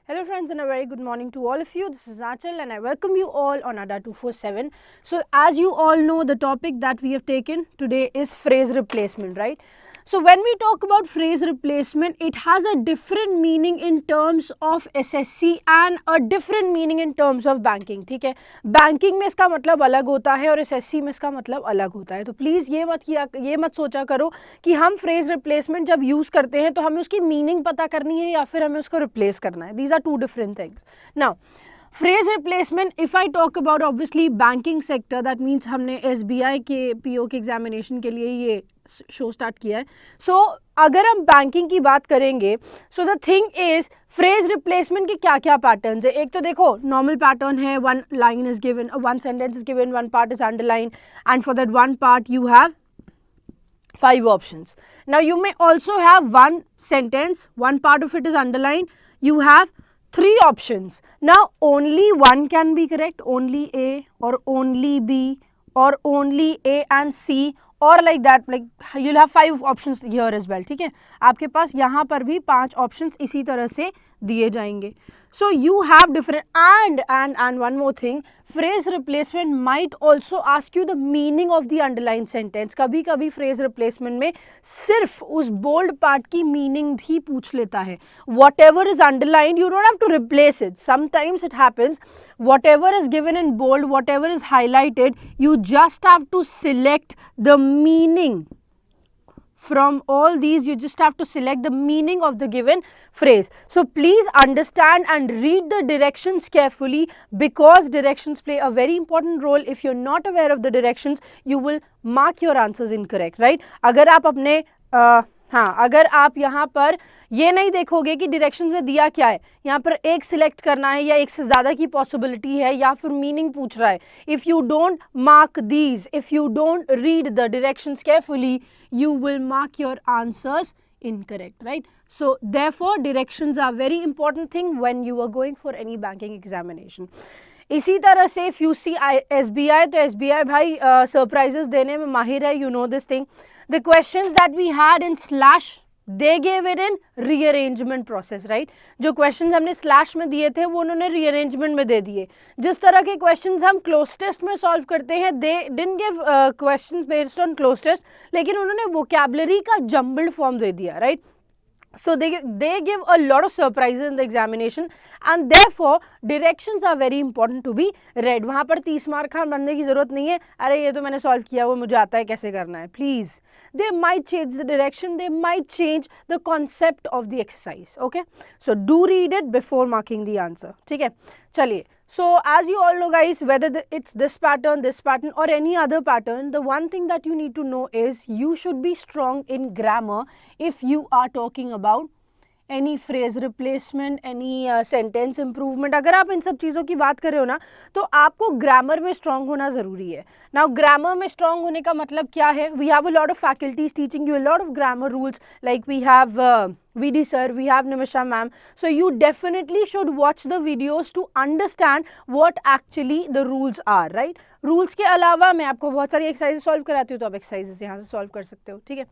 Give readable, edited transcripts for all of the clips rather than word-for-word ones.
Hello friends and a very good morning to all of you. This is Anchal and I welcome you all on ADA 247. So as you all know, the topic that we have taken today is phrase replacement, right? So when we talk about phrase replacement, it has a different meaning in terms of SSC and a different meaning in terms of banking, ठीक है. Banking में इसका मतलब अलग होता है और SSC में इसका मतलब अलग होता है. तो प्लीज़ ये मत सोचा करो कि हम फ्रेज रिप्लेसमेंट जब यूज़ करते हैं तो हमें उसकी मीनिंग पता करनी है या फिर हमें उसको रिप्लेस करना है. These are two different things. Now phrase replacement, if I talk about obviously banking sector, that means हमने SBI के PO के एग्जामिनेशन के लिए ये शो स्टार्ट किया है. सो अगर हम बैंकिंग की बात करेंगे, so the thing is phrase replacement के क्या क्या पैटर्न्स है. एक तो देखो नॉर्मल पैटर्न है, one line is given, one sentence is given, one part is underline and for that one part you have 5 options. Now you may also have one sentence, one part of it is underlined, you have 3 options. Now only one can be correct, only A or only B or only A and C or like that, like you'll have 5 options here as well. ठीक है, आपके पास यहाँ पर भी 5 options इसी तरह से दिए जाएंगे. So you have different and one more thing, phrase replacement might also ask you the meaning of the underlined sentence. कभी कभी phrase replacement में सिर्फ उस bold part की meaning भी पूछ लेता है. Whatever is underlined, you don't have to replace it. Sometimes it happens, whatever is given in bold, whatever is highlighted, you just have to select the meaning. From all these, you just have to select the meaning of the given phrase. So please understand and read the directions carefully, because directions play a very important role. If you're not aware of the directions, you will mark your answers incorrect, right? अगर आप अपने अगर आप यहाँ पर ये नहीं देखोगे कि डायरेक्शंस में दिया क्या है, यहाँ पर एक सिलेक्ट करना है या एक से ज़्यादा की पॉसिबिलिटी है या फिर मीनिंग पूछ रहा है. If you don't mark these, if you don't read the directions carefully, you will mark your answers incorrect, right? So therefore directions are very important thing when you are going for any banking examination. इसी तरह से if you see SBI, तो SBI भाई surprises देने में माहिर है, you know this thing. The questions that we had in slash, they gave it in rearrangement process, right? जो questions हमने slash में दिए थे वो उन्होंने rearrangement में दे दिए. जिस तरह के questions हम close test में solve करते हैं, they didn't give questions based on close test, लेकिन उन्होंने vocabulary का jumbled form दे दिया, right? So they give a lot of surprises in the examination and therefore directions are very important to be read. वहाँ पर 30 mark Khan बनने की ज़रूरत नहीं है, अरे ये तो मैंने सॉल्व किया, वो मुझे आता है कैसे करना है. Please, they might change the direction, they might change the concept of the exercise. Okay, so do read it before marking the answer. ठीक है, चलिए. So as you all know guys, whether it's this pattern or any other pattern, the one thing that you need to know is you should be strong in grammar if you are talking about any phrase replacement, any sentence improvement. अगर आप इन सब चीज़ों की बात कर रहे हो ना, तो आपको ग्रामर में स्ट्रॉन्ग होना ज़रूरी है. नाउ ग्रामर में स्ट्रॉन्ग होने का मतलब क्या है? We have a lot of faculties teaching you a lot of grammar rules, like we have VD sir, we have Nimisha ma'am. So you definitely should watch the videos to understand what actually the rules are, right? Rules के अलावा मैं आपको बहुत सारी exercises solve कराती हूँ, तो आप एक्सरसाइजेस यहाँ से सॉल्व कर सकते हो. ठीक है.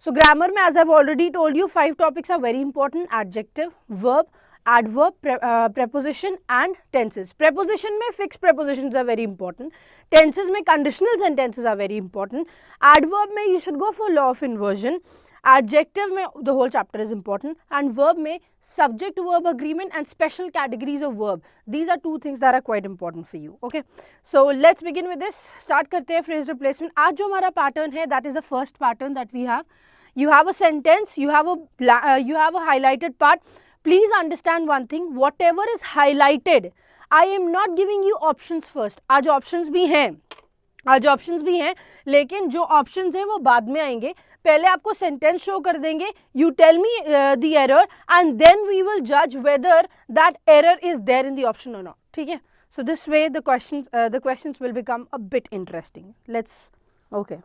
So grammar में, as I've already told you, 5 topics are very important: adjective, verb, adverb, preposition and tenses. Preposition में fixed prepositions are very important. Tenses में conditional sentences are very important. Adverb में you should go for law of inversion. Adjective में the whole chapter is important, and verb में subject verb agreement and special categories of verb. These are 2 things that are quite important for you. Okay, so let's begin with this. Start करते हैं phrase replacement. आज जो हमारा pattern है, that is the first pattern that we have. You have a sentence, you have a highlighted part. Please understand one thing, whatever is highlighted, I am not giving you options first. आज options भी हैं, लेकिन जो options हैं वो बाद में आएंगे. पहले आपको सेंटेंस शो कर देंगे, you tell me the error and then we will जज whether that error is there in the option और नॉट. ठीक है. So this way the questions will become a bit interesting. Let's okay,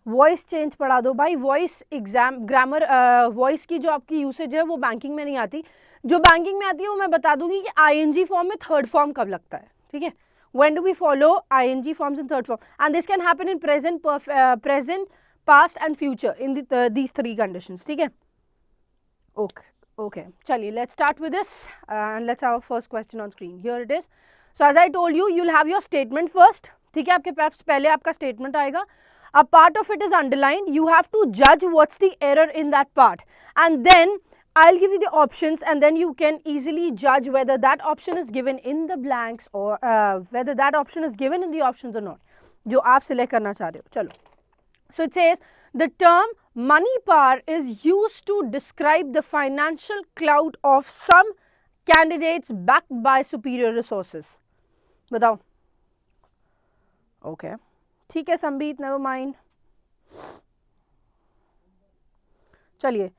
voice change पढ़ा दो भाई. Voice exam grammar, voice की जो आपकी यूसेज है वो बैंकिंग में नहीं आती. जो बैंकिंग में आती है वो मैं बता दूंगी कि ING फॉर्म में थर्ड फॉर्म कब लगता है. ठीक है. When do we follow ING forms in third form? And this can happen in present, past and future in these 3 conditions. ठीक है. Okay, Okay, chaliye, let's start with this and let's have our first question on screen. Here it is. So as I told you, you'll have your statement first. ठीक है, आपके पास पहले आपका statement आएगा. A part of it is underlined. You have to judge what's the error in that part, and then I'll give you the options, and then you can easily judge whether that option is given in the blanks or whether that option is given in the options or not. जो आप select करना चाह रहे हो. चलो. So it says the term money power is used to describe the financial clout of some candidates backed by superior resources. बताओ. Okay. ठीक है संबीत, never mind. चलिए.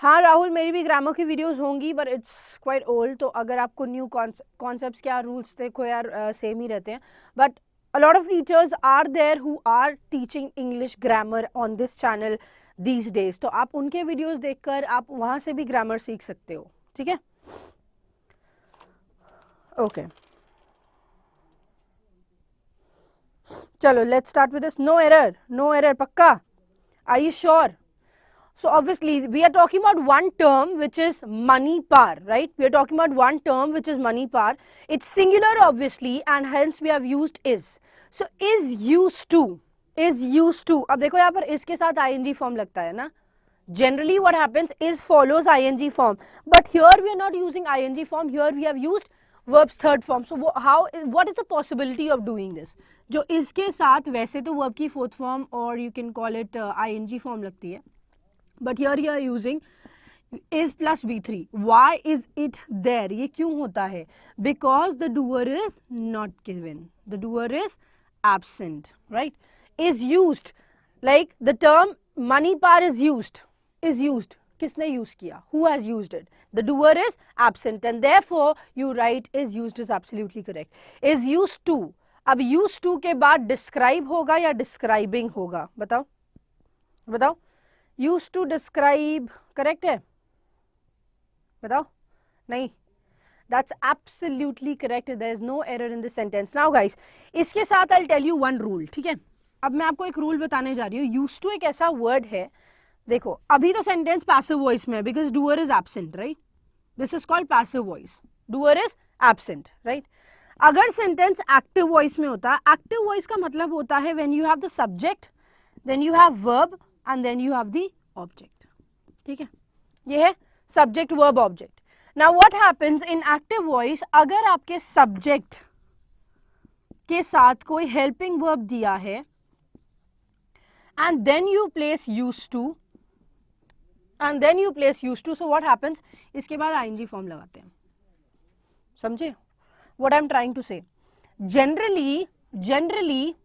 हाँ राहुल, मेरी भी ग्रामर की वीडियोस होंगी, बट इट्स क्वाइट ओल्ड. तो अगर आपको न्यू कॉन्सेप्ट्स क्या रूल्स देखो यार सेम ही रहते हैं, but a lot of teachers are there who are teaching English grammar on this channel these days. तो आप उनके वीडियोस देखकर आप वहाँ से भी ग्रामर सीख सकते हो. ठीक है. ओके, चलो let's start with this. No error पक्का. Are you sure? So obviously we are talking about one term which is money power, right? We are talking about one term which is money power. It's singular obviously, and hence we have used is. So is used to. अब देखो यहाँ पर is के साथ ing form लगता है ना. Generally what happens is follows ing form, but here we are not using ing form. Here we have used verb's third form. So what is the possibility of doing this? जो इसके साथ वैसे तो verb की fourth form or you can call it ing form लगती है, but here you are using is plus B3. Why is it there? ये क्यों होता है? Because the doer is not given. The doer is absent, right? Is used, like the term money power is used. किसने use किया? Who has used it? The doer is absent, and therefore you write is used is absolutely correct. Is used to. अब used to के बाद describe होगा या describing होगा? बताओ. Used to describe correct है? बताओ. नहीं. That's absolutely correct. There is no error in this sentence. Now guys, इसके साथ I'll tell you one rule. ठीक है. अब मैं आपको एक रूल बताने जा रही हूँ. Used to एक ऐसा word है, देखो अभी तो सेंटेंस पैसिव वॉइस में है because doer is absent, right. This is called passive voice. Doer is absent, right. अगर सेंटेंस एक्टिव वॉइस में होता, एक्टिव वॉइस का मतलब होता है when you have the subject, then you have verb and then you have the object. ठीक है, ये है subject verb object. Now what happens in active voice, अगर आपके सब्जेक्ट के साथ कोई हेल्पिंग वर्ब दिया है and then you place used to, so what happens, इसके बाद ing फॉर्म लगाते हैं. समझे what I'm trying to say? Generally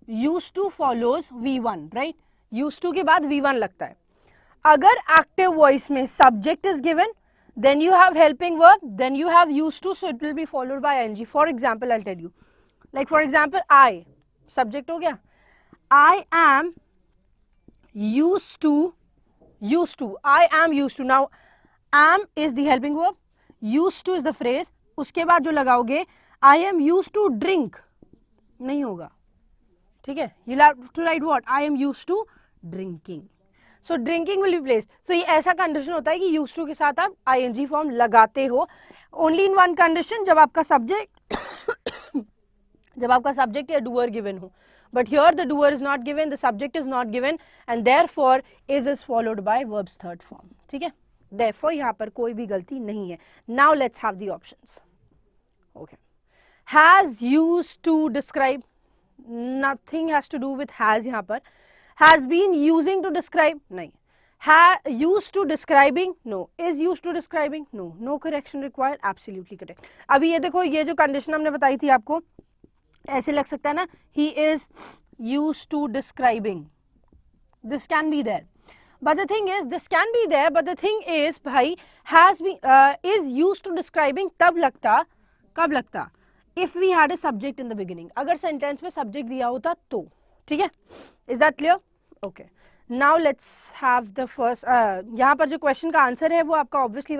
used to follows V1, right? used to के बाद V1 लगता है. अगर एक्टिव वॉइस में subject is given, then you have helping verb, then you have used to, so it will be followed by ing. For example, I'll tell you, like for example, I subject हो गया, I am used to, I am used to. Now am is the helping verb, used to is the phrase. उसके बाद जो लगाओगे I am used to drink नहीं होगा. ठीक है, you'll have to write what? I am used to drinking. So drinking will be placed. So ये ऐसा कंडीशन होता है कि used to के साथ आप ing फॉर्म लगाते हो. Only in one condition, जब आपका सब्जेक्ट या डूअर गिवन हो. But here the doer is not given, the subject is not given, and therefore is followed by verb's third form. ठीक है, therefore यहाँ पर कोई भी गलती नहीं है. Now let's have the options. Okay, has, used to, describe, nothing has to do with has. यहाँ पर has been, using to describe, नहीं. Used to describing, no. Is used to describing, no. No correction required, absolutely correct. अभी ये देखो, ये जो condition हमने बताई थी आपको, ऐसे लग सकता है ना, he is used to describing. This can be there, but the thing is, this can be there, but the thing is, भाई, has been, is used to describing तब लगता, कब लगता, if we had a subject in the beginning. अगर sentence में subject दिया होता तो. ठीक है, is that clear? Okay. Now let's have the first. यहाँ पर जो question का आंसर है वो आपका obviously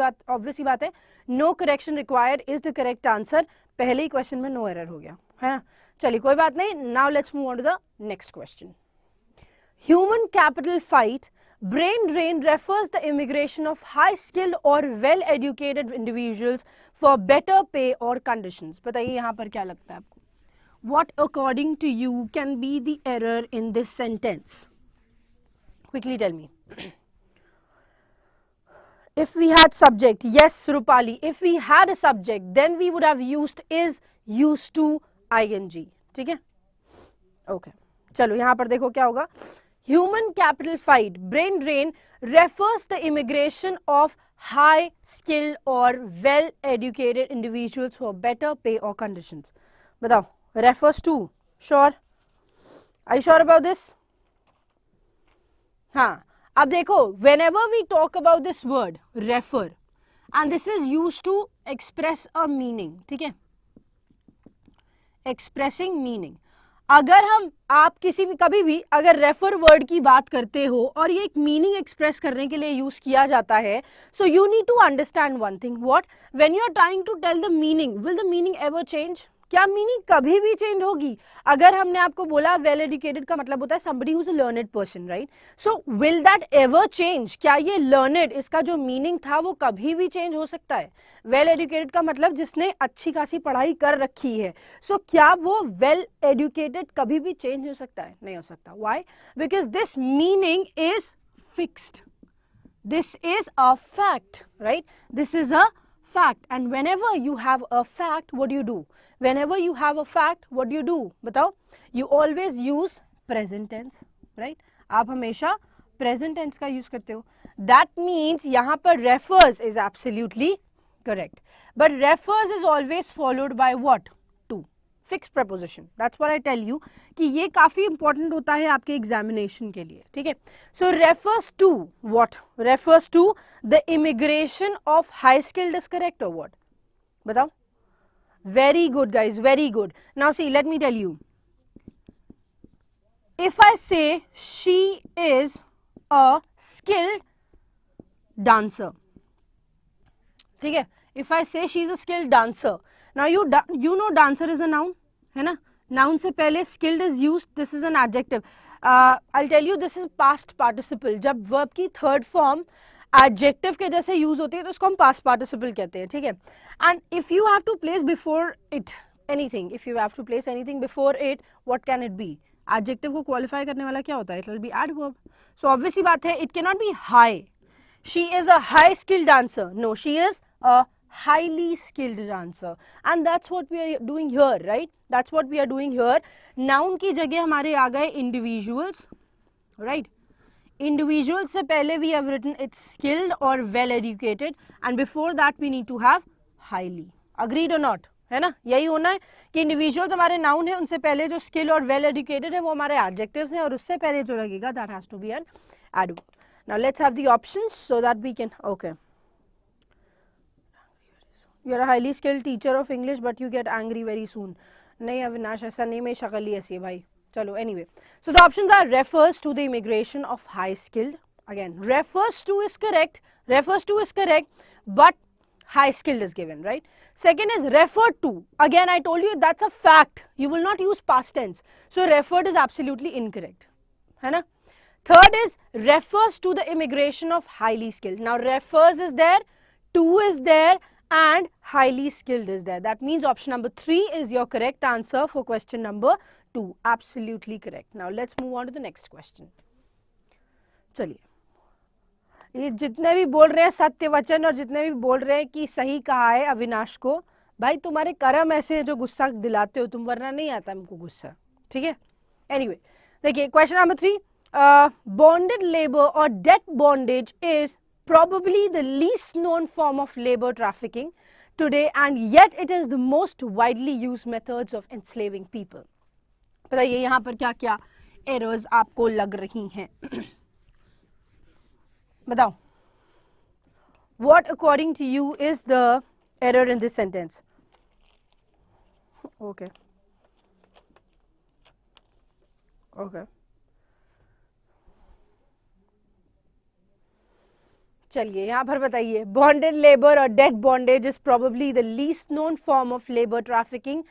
बात है, no correction required is the correct answer. पहले ही question में no error हो गया है ना. चलिए कोई बात नहीं. Now let's move on to the next question. Human capital fight brain drain refers the immigration of high skilled or well educated individuals for better pay or conditions. बताइए यहाँ पर क्या लगता है आपको? What according to you can be the error in this sentence? Quickly tell me. If we had subject, yes Rupali, if we had a subject then we would have used is, used to, ing. ठीक है? Okay. चलो यहाँ पर देखो क्या होगा. Human capital fight, brain drain refers the immigration of high skilled or well educated individuals for better pay or conditions. बताओ, refers to, sure? Are you sure about this? हाँ, अब देखो, whenever we talk about this word refer and this is used to express a meaning, ठीक है? Expressing meaning. अगर हम आप किसी भी कभी भी अगर रेफर वर्ड की बात करते हो और ये एक मीनिंग एक्सप्रेस करने के लिए यूज किया जाता है, so you need to understand one thing. What, when you are trying to tell the meaning, will the meaning ever change? क्या मीनिंग कभी भी चेंज होगी? अगर हमने आपको बोला वेल एजुकेटेड का मतलब होता है somebody who is a learned person, right? So will that ever change? क्या ये learned इसका जो मीनिंग था वो कभी भी चेंज हो सकता है? वेल एजुकेटेड का मतलब जिसने अच्छी खासी पढ़ाई कर रखी है. सो क्या वो वेल एजुकेटेड कभी भी चेंज हो सकता है? नहीं हो सकता. Why? Because this meaning is fixed. This is a fact, right? This is a fact. And whenever you have a fact, what do you do? Whenever you have a fact, what do you do? बताओ. You always use present tense, right? आप हमेशा present tense का use करते हो. That means यहाँ पर refers is absolutely correct. But refers is always followed by what? To. Fixed preposition. That's what I tell you कि ये काफी important होता है आपके examination के लिए. ठीक है? So refers to what? Refers to the immigration of high skilled is correct or what? बताओ. Very good guys, very good. Now see, let me tell you. If I say she is a skilled dancer, ठीक है? If I say she is a skilled dancer, now you know dancer is a noun, है ना? Noun से पहले skilled is used. This is an adjective. I'll tell you this is past participle. जब verb की third form adjective के जैसे use होती है तो उसको हम past participle कहते हैं. ठीक है? And if you have to place before it anything, if you have to place anything before it, what can it be? Adjective को qualify करने वाला क्या होता है? It will be adverb. So obvious सी बात है, it cannot be high. She is a high skilled dancer. No, she is a highly skilled dancer. And that's what we are doing here, right? That's what we are doing here. Noun की जगह हमारे आ गए individuals, right? Individuals से पहले we have written it's skilled or well educated, and before that we need to have highly. Agreed or not? है ना? यही होना है कि individuals हमारे noun है, उनसे पहले जो skill और well educated है वो हमारे adjectives हैं, और उससे पहले जो लगेगा that has to be an adverb. Now let's have the options so that we can, okay. You are a highly skilled teacher of English but you get angry very soon. नहीं अविनाश, ऐसा नहीं, मेरी शक्ल ही ऐसी है भाई. चलो, anyway. So the options are refers to the immigration of high skilled. Again, refers to is correct. Refers to is correct, but high skilled is given, right? Second is referred to. Again, I told you that's a fact. You will not use past tense. So referred is absolutely incorrect. है ना? Third is refers to the immigration of highly skilled. Now refers is there, to is there, and highly skilled is there. That means option number 3 is your correct answer for question number 2. Absolutely correct. Now let's move on to the next question. चलिए, ये जितने भी बोल रहे हैं सत्य वचन और जितने भी बोल रहे हैं कि सही कहा है अविनाश को, भाई तुम्हारे कर्म ऐसे हैं जो गुस्सा दिलाते हो तुम, वरना नहीं आता हमको गुस्सा. ठीक है? Anyway, देखिए question number 3. Bonded labor or debt bondage is probably the least known form of labor trafficking today, and yet it is the most widely used methods of enslaving people. बताइए यहाँ पर क्या क्या एरर्स आपको लग रही हैं? बताओ. What according to you is the error in this sentence? Okay. Okay. चलिए यहाँ पर बताइए. Bonded labor or debt bondage is probably the least known form of labor trafficking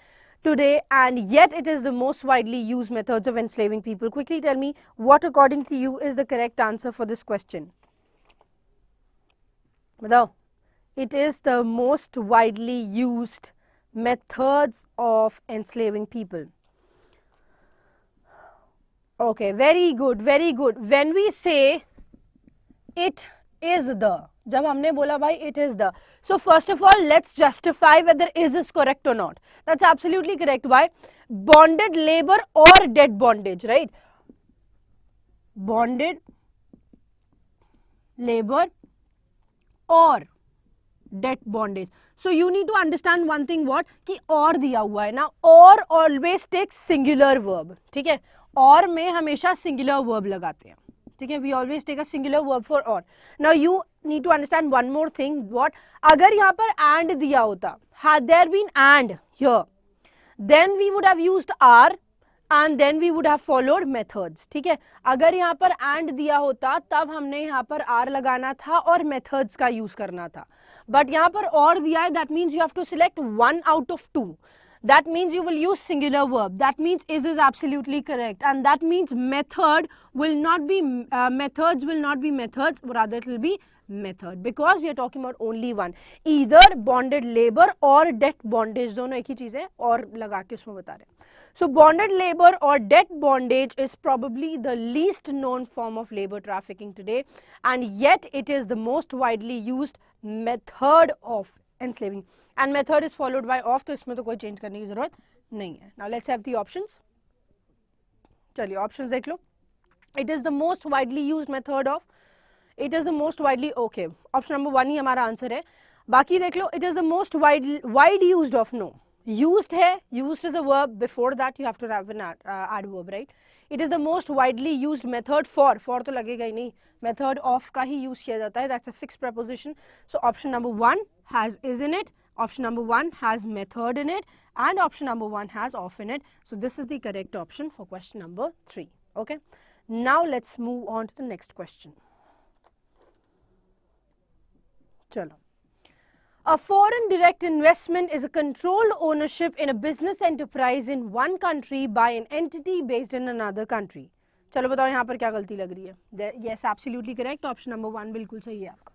today, and yet it is the most widely used methods of enslaving people. Quickly tell me what according to you is the correct answer for this question. Batao. It is the most widely used methods of enslaving people. Okay, very good, very good. When we say it is the, जब हमने बोला भाई it is the, so first of all let's justify whether is correct or not. That's absolutely correct. Why? Bonded labor or debt bondage, right? Bonded labor or debt bondage. So you need to understand one thing, what कि और दिया हुआ है ना, और always takes singular verb, ठीक है, और में हमेशा singular verb लगाते हैं, ठीक है, we always take a singular verb for or. Now you need to understand one more thing, what, अगर यहाँ पर and दिया होता, had there been and here, then we would have used are and then we would have followed methods, ठीक है, अगर यहाँ पर and दिया होता तब हमने यहाँ पर are लगाना था और methods का use करना था, but यहाँ पर और दिया है, that means you have to select one out of two. That means you will use singular verb. That means is absolutely correct, and that means method will not be methods will not be methods, rather it will be method, because we are talking about only one, either bonded labor or debt bondage. दोनों एक ही चीज है और लगा के उसमें बता रहे हैं. So bonded labor or debt bondage is probably the least known form of labor trafficking today, and yet it is the most widely used method of enslaving. And method is followed by of, तो इसमें तो कोई change करने की ज़रूरत नहीं है. Now let's have the options. चलिए options देख लो. It is the most widely used method of. It is the most widely, okay. Option number 1 ही हमारा answer है. बाकी देख लो. It is the most wide used of, no. Used है. Used is a verb. Before that you have to have an adverb, right? It is the most widely used method for तो लगेगा ही नहीं. Method of का ही use किया जाता है. That's a fixed preposition. So option number 1 has is in it. Option number 1 has method in it, and option number 1 has of in it. So this is the correct option for question number 3. Okay. Now let's move on to the next question. Chalo. A foreign direct investment is a controlled ownership in a business enterprise in one country by an entity based in another country. चलो बताओ यहाँ पर क्या गलती लग रही है. Yes, absolutely correct. Option number 1 बिल्कुल सही है आपका.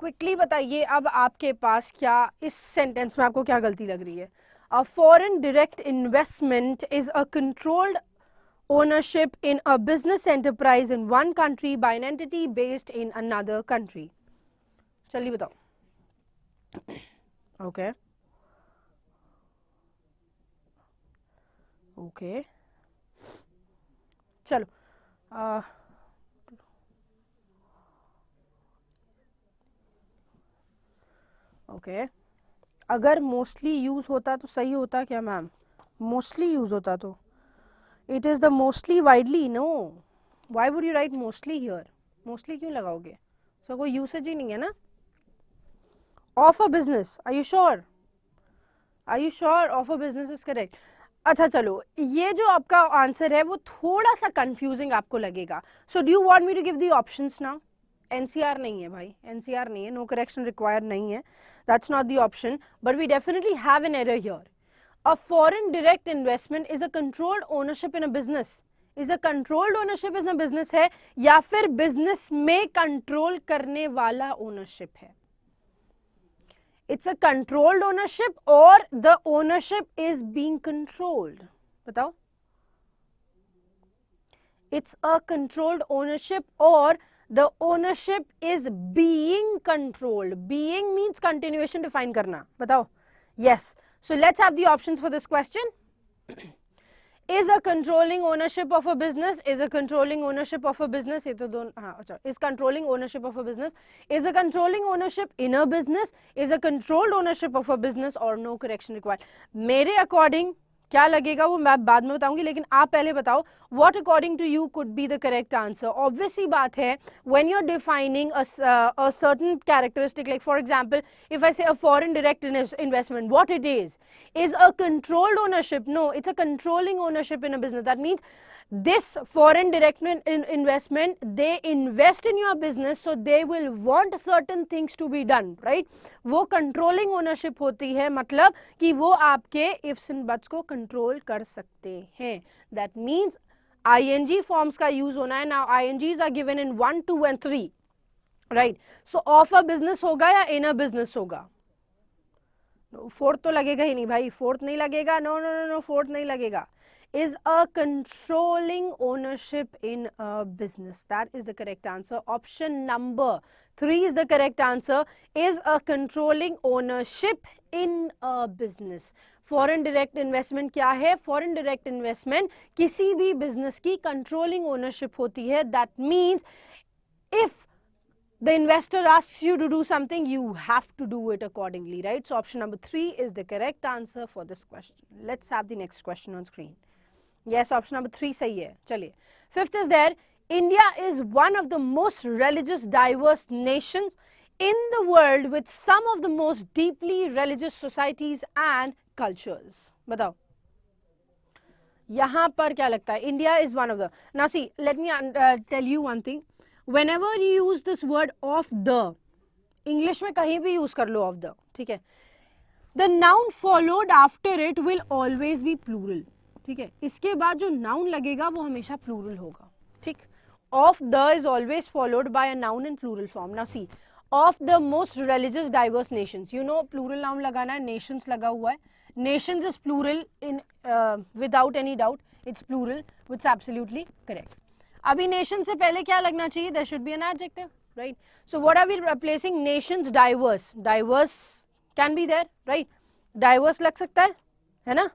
क्विकली बताइए अब आपके पास क्या इस सेंटेंस में आपको क्या गलती लग रही है. A foreign direct investment is a controlled ownership in a business enterprise in one country bye an entity based in another country. चलिए बताओ. ओके ओके चलो. ओके अगर मोस्टली यूज होता तो सही होता क्या मैम. मोस्टली यूज होता तो it is the mostly widely. No, why would you write mostly here. Mostly क्यों लगाओगे. सो कोई यूसेज ही नहीं है ना. Of a business, are you sure. Are you sure of a business is correct. अच्छा चलो, ये जो आपका आंसर है वो थोड़ा सा कंफ्यूजिंग आपको लगेगा. So do you want me to give the options now. NCR नहीं है भाई, NCR नहीं है, no correction required नहीं है. That's not the option, but we definitely have an error here. A foreign direct investment is a controlled ownership in a business. Is a controlled ownership in a business है या फिर business में control करने वाला ownership है. It's a controlled ownership or the ownership is being controlled. बताओ. It's a controlled ownership or the ownership is being controlled. Being means continuation define करना. बताओ. Yes. So let's have the options for this question. Is a controlling ownership of a business. Is a controlling ownership of a business. ये तो दोनों. हाँ अच्छा. Is controlling ownership of a business. Is a controlling ownership in a business. Is a controlled ownership of a business or no correction required. मेरे according क्या लगेगा वो मैं बाद में बताऊंगी, लेकिन आप पहले बताओ what according to you could be the correct answer. Obvious सी बात है, when you're defining a certain characteristic, like for example if I say a foreign direct investment, what it is a controlled ownership. No, it's a controlling ownership in a business. That means this foreign direct investment, they invest in your business, so they will want certain things to be done, right? वो controlling ownership होती है, मतलब कि वो आपके ifs and buts को control कर सकते हैं. That means ing forms का use होना है. Now INGs are given in 1, 2 and 3, right? So of a business होगा या in a business होगा? फोर्थ तो लगेगा ही नहीं भाई, फोर्थ नहीं लगेगा. No no no no, fourth नहीं लगेगा. Is a controlling ownership in a business. That is the correct answer. Option number 3 is the correct answer. Is a controlling ownership in a business. Foreign direct investment क्या है? Foreign direct investment किसी भी business की controlling ownership होती है. That means if the investor asks you to do something, you have to do it accordingly, right? So option number 3 is the correct answer for this question. Let's have the next question on screen. Yes, option number 3 sahi hai. Chaliye. Fifth is there. India is one of the most religious diverse nations in the world with some of the most deeply religious societies and cultures. Batao. यहाँ पर क्या लगता है? India is one of the. Now see, let me tell you one thing. Whenever you use this word of the, English में कहीं भी use कर लो of the, ठीक है? The noun followed after it will always be plural. ठीक है, इसके बाद जो noun लगेगा वो हमेशा plural होगा. ठीक, of the is always followed by a noun in plural form. Now see, of the most religious diverse nations, you know plural noun लगाना है, nations लगा हुआ है. Nations is plural in without any doubt, it's plural, which is absolutely correct. अभी nation से पहले क्या लगना चाहिए? There should be an adjective, right? So what are we replacing? Nations diverse. Diverse can be there, right? Diverse लग सकता है ना?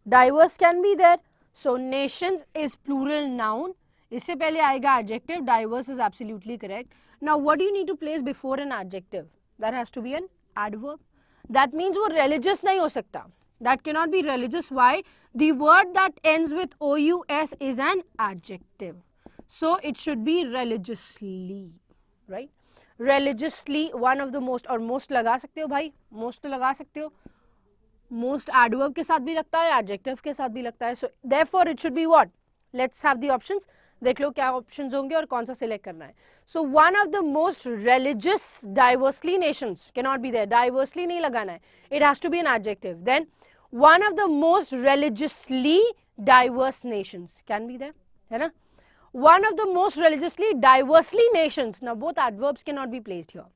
Diverse can be there. So nations is plural noun. इससे पहले आएगा adjective. Diverse is absolutely correct. Now what do you need to place before an adjective? That has to be an adverb. That means वो religious नहीं हो सकता. That cannot be religious. Why? The word that ends with OUS is an adjective. So it should be religiously, right? Religiously, one of the most, और most लगा सकते हो भाई, most लगा सकते हो. Most adverb के साथ भी लगता है, adjective के साथ भी लगता है. So therefore it should be what? Let's have the options. देख लो क्या options होंगे और कौन सा select करना है. So one of the most religious diversely nations cannot be there. Diversely नहीं लगाना है. It has to be an adjective. Then one of the most religiously diverse nations can be there, है ना? One of the most religiously diversely nations. Now both adverbs cannot be placed here.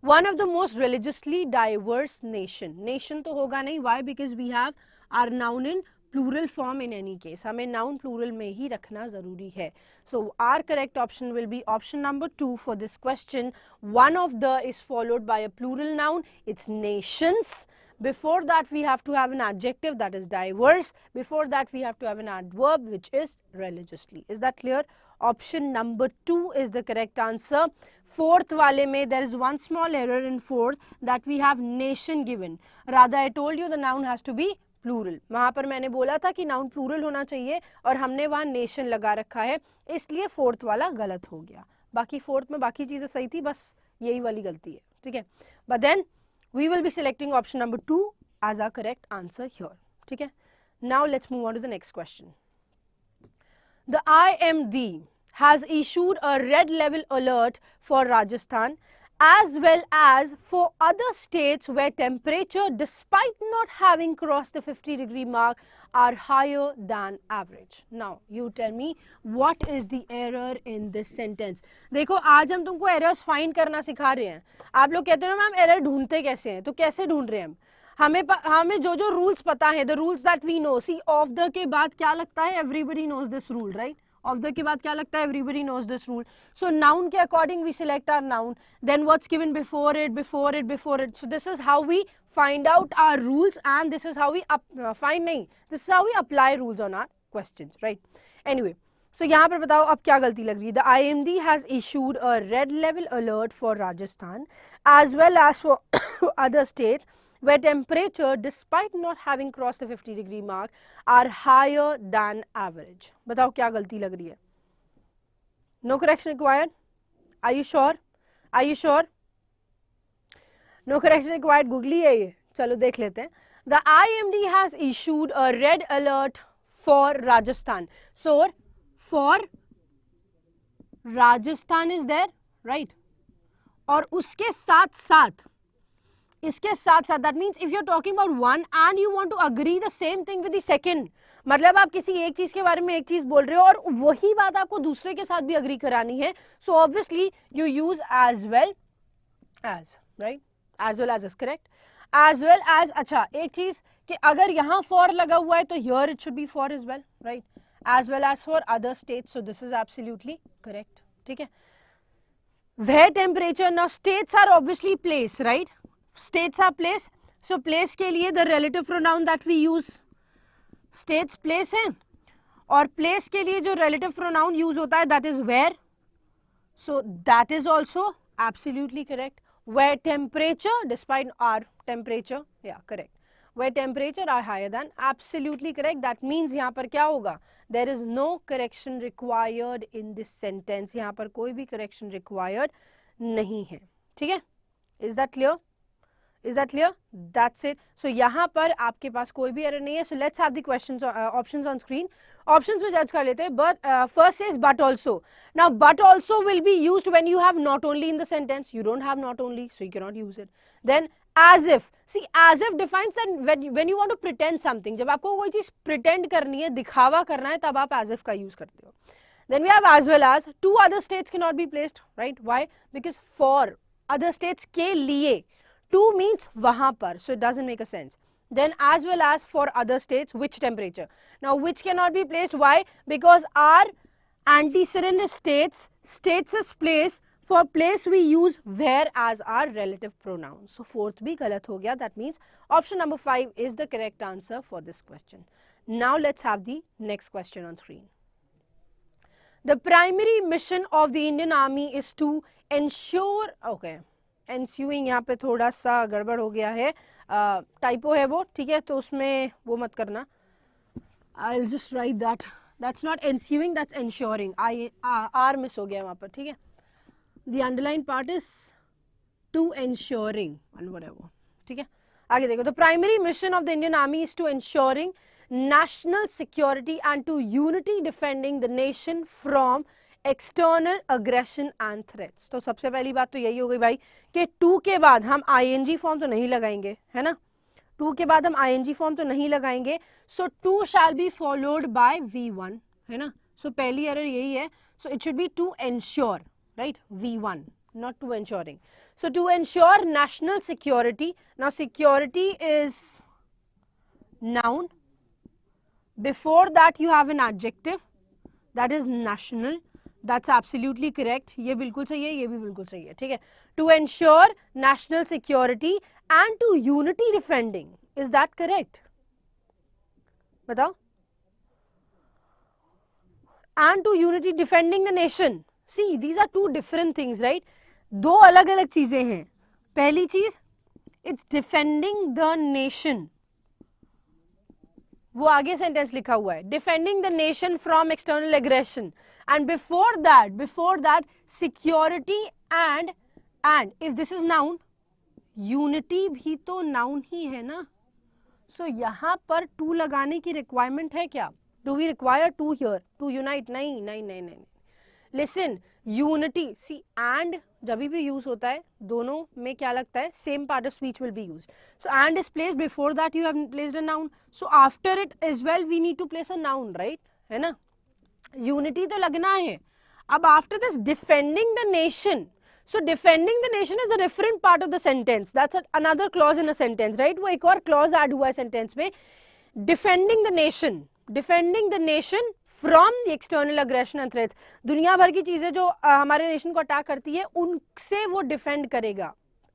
One of the most religiously diverse nation. Nation तो होगा नहीं. Why? Because we have our noun in plural form in any case. हमें noun plural में ही रखना ज़रूरी है. So our correct option will be option number 2 for this question. One of the is followed by a plural noun. It's nations. Before that we have to have an adjective, that is diverse. Before that we have to have an adverb, which is religiously. Is that clear? Option number 2 is the correct answer. Fourth वाले में there is one small error in fourth, that we have nation given. Rather I told you the noun has to be plural. वहाँ पर मैंने बोला था कि noun plural होना चाहिए और हमने वहाँ nation लगा रखा है, इसलिए fourth वाला गलत हो गया. बाकी fourth में बाकी चीज़ें सही थी, बस यही वाली गलती है. ठीक है? But then we will be selecting option number 2 as our correct answer here. ठीक है? Now let's move on to the next question. The IMD has issued a red level alert for Rajasthan as well as for other states where temperature, despite not having crossed the 50-degree mark, are higher than average. Now you tell me what is the error in this sentence. देखो आज हम तुमको errors find करना सिखा रहे हैं. आप लोग कहते हो ना मैम error ढूंढते कैसे हैं, तो कैसे ढूंढ रहे हैं हम? हमें जो जो rules पता है, the rules that we know. See, of the के बाद क्या लगता है? Everybody knows this rule, right? Of the के बाद क्या लगता है? Everybody knows this rule. So noun के according we select our noun. Then what's given before it, before it, before it. So this is how we find out our rules, and this is how we this is how we apply rules on our questions, right? Anyway, so यहाँ पर बताओ अब क्या गलती लग रही है? The IMD has issued a red level alert for Rajasthan as well as for other states where temperature, despite not having crossed the 50-degree mark, are higher than average. बताओ क्या गलती लग रही है? No correction required? Are you sure? Are you sure? No correction required. Googly है ये. चलो देख लेते हैं. The IMD has issued a red alert for Rajasthan. So for Rajasthan is there, right? और उसके साथ साथ इसके साथ साथ that means if you are talking about one and you want to agree the same thing with the second, मतलब आप किसी एक चीज के बारे में एक चीज बोल रहे हो और वही बात आपको दूसरे के साथ भी अग्री करानी है, so obviously you use as well as, right? As well as is correct, as well as. अच्छा एक चीज कि अगर यहाँ फॉर लगा हुआ है तो here it should be for as well, right? As well as for other states, so this is absolutely correct. ठीक है. Where temperature, now states are obviously place, right? States are place, so place के लिए the relative pronoun that we use, states place है, और place के लिए जो relative pronoun use होता है that is where, so that is also absolutely correct. Where temperature, despite our temperature, yeah correct. Where temperature are higher than, absolutely correct. That means यहाँ पर क्या होगा? There is no correction required in this sentence. यहाँ पर कोई भी correction required नहीं है. ठीक है? Is that clear? Is that clear? That's it. So यहाँ पर आपके पास कोई भी error नहीं है. So let's have the questions, options on screen. Options में judge कर लेते हैं. But first is but also. Now but also will be used when you have not only in the sentence. You don't have not only, so you cannot use it. Then as if. See as if defines that when you want to pretend something. जब आपको कोई चीज pretend करनी है, दिखावा करना है, तब आप as if का use करते हो. Then we have as well as. Two other states cannot be placed, right? Why? Because for other states के लिए. To means वहाँ पर, so it doesn't make a sense. Then as well as for other states, which temperature? Now which cannot be placed, why? Because our antecedent is states, states is place, for place we use where as our relative pronoun. So fourth भी गलत हो गया, that means option number 5 is the correct answer for this question. Now let's have the next question on screen. The primary mission of the Indian Army is to ensure, okay, ensuing यहाँ पे थोड़ा सा गड़बड़ हो गया है, typo है वो, ठीक है, तो उसमें वो मत करना. I'll just write that. That's not ensuing, that's ensuring. R miss हो गया वहाँ पर, ठीक है. The underlined part is to ensuring and whatever, ठीक है. आगे देखो. The primary mission of the Indian Army is to ensuring national security and to unity defending the nation from external aggression and threats. तो सबसे पहली बात तो यही हो गई भाई कि टू के बाद हम आईएनजी फॉर्म तो नहीं लगाएंगे, है ना. टू के बाद हम आईएनजी फॉर्म तो नहीं लगाएंगे, so to shall be followed by V1, है ना. सो पहली एरर यही है, so it should be to ensure, right, V1, not to ensuring. So to ensure national security. Now security is noun, before that you have an adjective that is national. That's absolutely correct. ये बिल्कुल सही है, ये भी बिल्कुल सही है, ठीक है. To ensure national security and to unity defending. Is that correct? बताओ. And to unity defending the nation. See, these are two different things, right? दो अलग अलग चीजें हैं. पहली चीज, it's defending the nation. वो आगे सेंटेंस लिखा हुआ है, defending the nation from external aggression. And before that security and if this is noun, unity भी तो नाउन ही है ना. सो यहाँ पर टू लगाने की रिक्वायरमेंट है क्या? Do we require to here to unite? नहीं नहीं नहीं नहीं. लिसन, यूनिटी, सी एंड जब भी यूज होता है दोनों में क्या लगता है, same part of speech will be used. So and is placed before that you have placed a noun, so after it as well we need to place a noun, right, है ना. Unity तो लगना है. अब after this defending the nation, so defending the nation is a different part of the sentence, that's another clause in a sentence, right. वो एक और clause add हुआ है सेंटेंस में. Defending the nation from the external aggression and threats. दुनिया भर की चीजें जो हमारे नेशन को अटैक करती है उनसे वो डिफेंड करेगा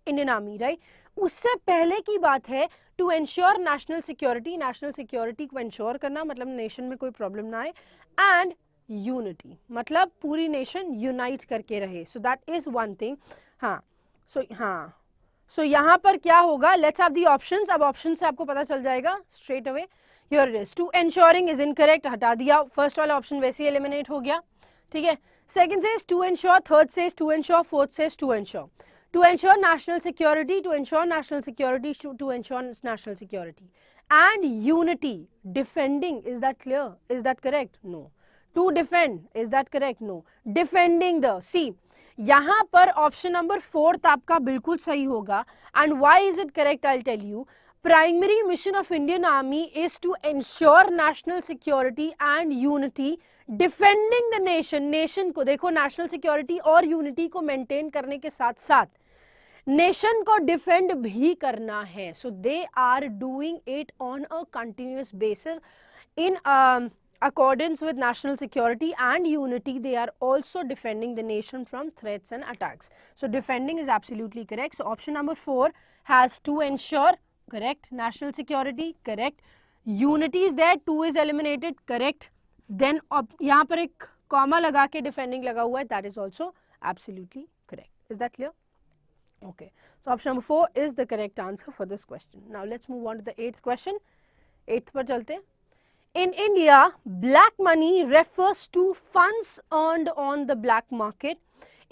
इंडियन आर्मी, राइट. उससे पहले की बात है to ensure national security. National security को एंश्योर करना मतलब नेशन में कोई प्रॉब्लम ना आए, एंड यूनिटी मतलब पूरी नेशन यूनाइट करके रहे. So that is one thing. हाँ, सो यहाँ पर क्या होगा, लेट्स हैव द ऑप्शंस. अब ऑप्शन से आपको पता चल जाएगा straight away. Here it is. To ensuring is incorrect, हटा दिया. फर्स्ट वाला ऑप्शन वैसे ही एलिमिनेट हो गया, ठीक है. Second says to ensure, third says to ensure, fourth says to ensure. To ensure national security, to ensure national security, to ensure national security. And unity, defending, is that clear? Is that correct? No. To defend, is that correct? No. Defending the, see, यहाँ पर option number 4 आपका बिल्कुल सही होगा. And why is it correct? I'll tell you. Primary mission of Indian Army is to ensure national security and unity, defending the nation. Nation को देखो, national security और unity को maintain करने के साथ साथ नेशन को डिफेंड भी करना है. So they are doing it on a continuous basis in accordance with national security and unity. They are also defending the nation from threats and attacks. So defending is absolutely correct. So option number 4 has to ensure, correct. National security, correct. Unity is there, 2 is eliminated, correct. Then यहाँ पर एक comma लगा के defending लगा हुआ है, that is also absolutely correct. Is that clear? Okay. So option number 4 is the correct answer for this question. Now let's move on to the 8th question. 8th पर चलते हैं. In India, black money refers to funds earned on the black market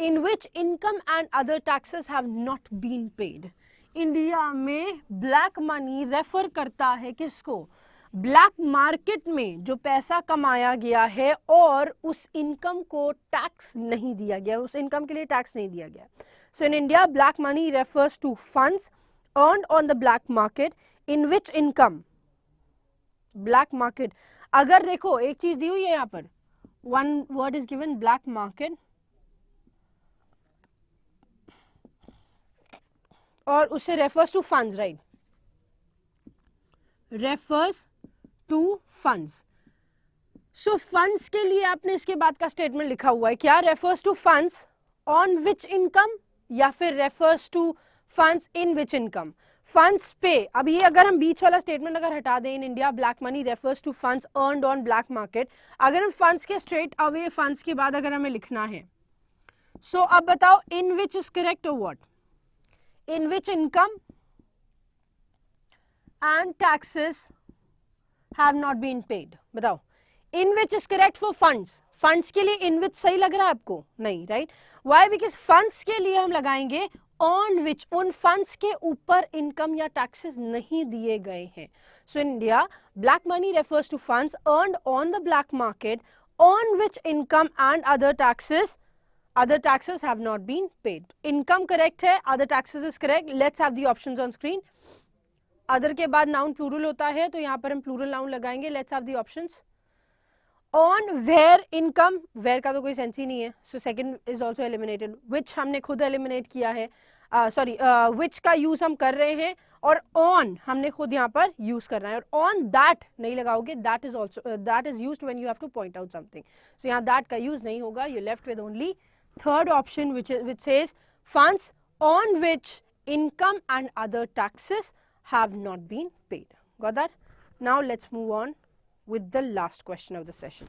in which income and other taxes have not been paid. India में black money refer करता है किसको? Black market में जो पैसा कमाया गया है और उस income को tax नहीं दिया गया, उस income के लिए tax नहीं दिया गया. So in India, black money refers to funds earned on the black market in which income, black market. अगर देखो एक चीज दी हुई है यहाँ पर, one word is given, black market, और उसे refers to funds, right? Refers to funds. So funds के लिए आपने इसके बाद का statement लिखा हुआ है क्या? Refers to funds on which income या फिर refers to funds in which income? Funds पे, अब ये अगर हम बीच वाला स्टेटमेंट अगर हटा दें, in India black money refers to funds earned on black market, अगर हम फंड्स के स्ट्रेट अवे फंड्स के बाद अगर हमें लिखना है, सो अब बताओ इन विच इज करेक्ट और what? In which income and taxes have not been paid. बताओ in which is correct for funds. Funds के लिए इन विच सही लग रहा है आपको? नहीं, राइट. व्हाई? बिकॉज फंड्स के लिए हम लगाएंगे ऑन विच, उन फंड्स के ऊपर इनकम या टैक्सेस नहीं दिए गए हैं. So in India black money refers to funds earned on the black market on which income and other taxes have not been paid. Income correct है, other taxes is correct. Let's have the options on screen. Other के बाद noun plural होता है तो यहाँ पर हम plural noun लगाएंगे. Let's have the options. On where income, where का तो कोई सेंस ही नहीं है, so second is also eliminated. Which हमने खुद एलिमिनेट किया है, सॉरी विच का यूज हम कर रहे हैं, और ऑन हमने खुद यहाँ पर यूज करना है. और ऑन दैट नहीं लगाओगे, that is also, that is used when you have to point out something. So यहाँ दैट का यूज नहीं होगा. You left with only third option which says funds on which income and other taxes have not been paid. Got that? Now let's move on with the last question of the session.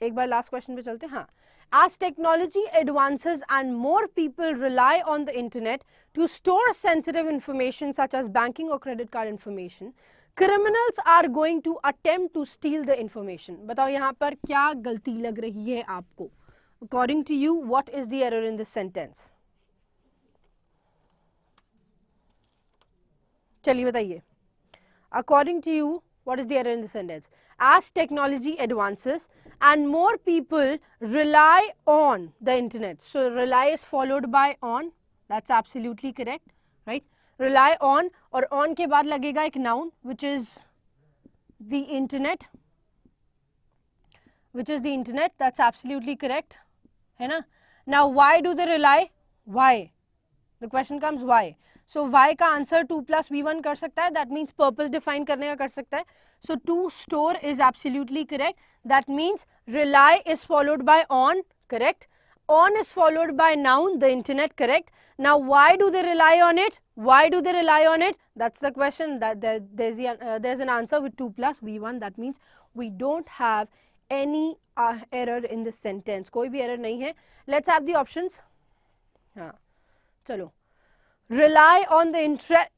एक बार last question पे चलते हैं. हाँ, as technology advances and more people rely on the internet to store sensitive information such as banking or credit card information, criminals are going to attempt to steal the information. बताओ यहाँ पर क्या गलती लग रही है आपको? According to you, what is the error in this sentence? चलिए बताइए. According to you, what is the error in the sentence? As technology advances and more people rely on the internet. So rely is followed by on. That's absolutely correct, right? Rely on, और on के बाद लगेगा एक noun which is the internet. Which is the internet. That's absolutely correct, है ना? Now why do they rely? Why? The question comes why. So y का answer 2 plus v1 कर सकता है. That means purpose define करने का कर सकता है. So to store is absolutely correct. That means rely is followed by on, correct. On is followed by noun, the internet, correct. Now why do they rely on it? Why do they rely on it? That's the question. That there's an answer with 2 plus v1. That means we don't have any error in this sentence. कोई भी error नहीं है. Let's have the options. हाँ, चलो. Rely on the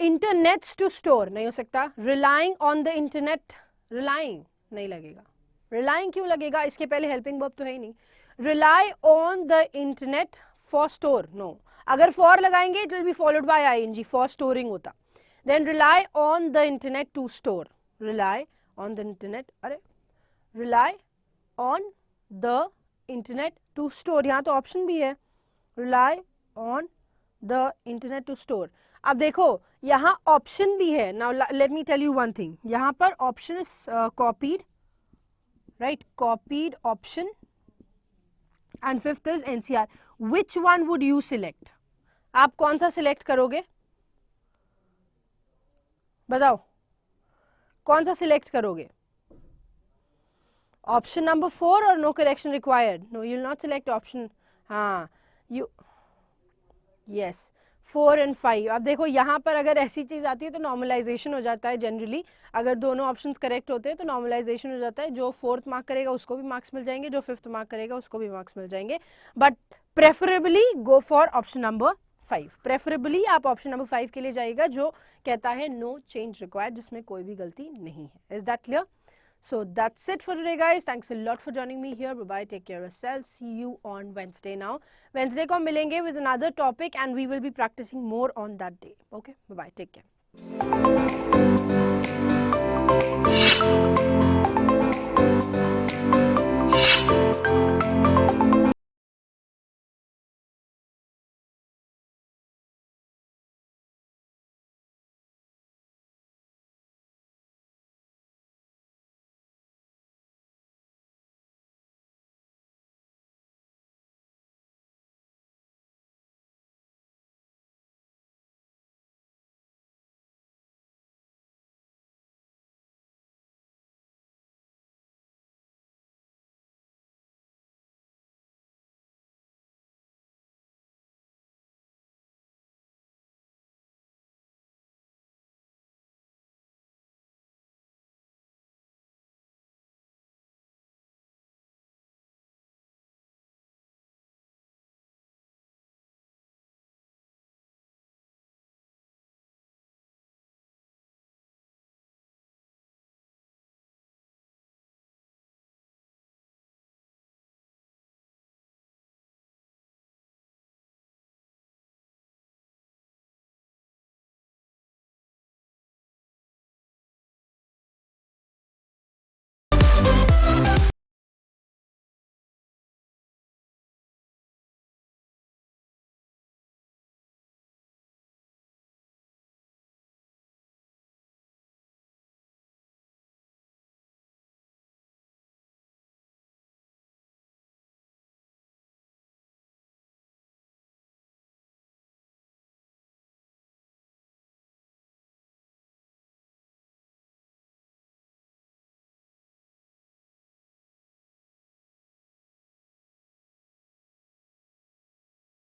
internets to store नहीं हो सकता. Relying on the internet, relying नहीं लगेगा. Relying क्यों लगेगा? इसके पहले helping verb तो है ही नहीं. Rely on the internet for store, no. अगर फॉर लगाएंगे it will be followed by ING, for storing होता. Then rely on the internet to store, rely on the internet, अरे rely on the internet to store, यहाँ तो option भी है, rely on the internet to store. अब देखो यहाँ option भी है. Now let me tell you one thing, यहाँ पर option is copied, right, copied option, and fifth is NCR. Which one would you select? आप कौन सा सिलेक्ट करोगे, बताओ कौन सा सिलेक्ट करोगे? ऑप्शन नंबर 4 और no correction required? No, you will not select option, हाँ यू, यस 4 and 5. अब देखो यहाँ पर अगर ऐसी चीज आती है तो नॉर्मलाइजेशन हो जाता है. जनरली अगर दोनों ऑप्शंस करेक्ट होते हैं तो नॉर्मलाइजेशन हो जाता है. जो 4th मार्क करेगा उसको भी मार्क्स मिल जाएंगे, जो 5th मार्क करेगा उसको भी मार्क्स मिल जाएंगे. But preferably go for option number 5. Preferably आप ऑप्शन नंबर 5 के लिए जाइएगा जो कहता है नो चेंज रिक्वायर्ड, जिसमें कोई भी गलती नहीं है. Is that clear? So that's it for today, guys. Thanks a lot for joining me here. Bye bye. Take care of yourself. See you on Wednesday now. Wednesday को हम मिलेंगे with another topic and we will be practicing more on that day. Okay. Bye bye. Take care.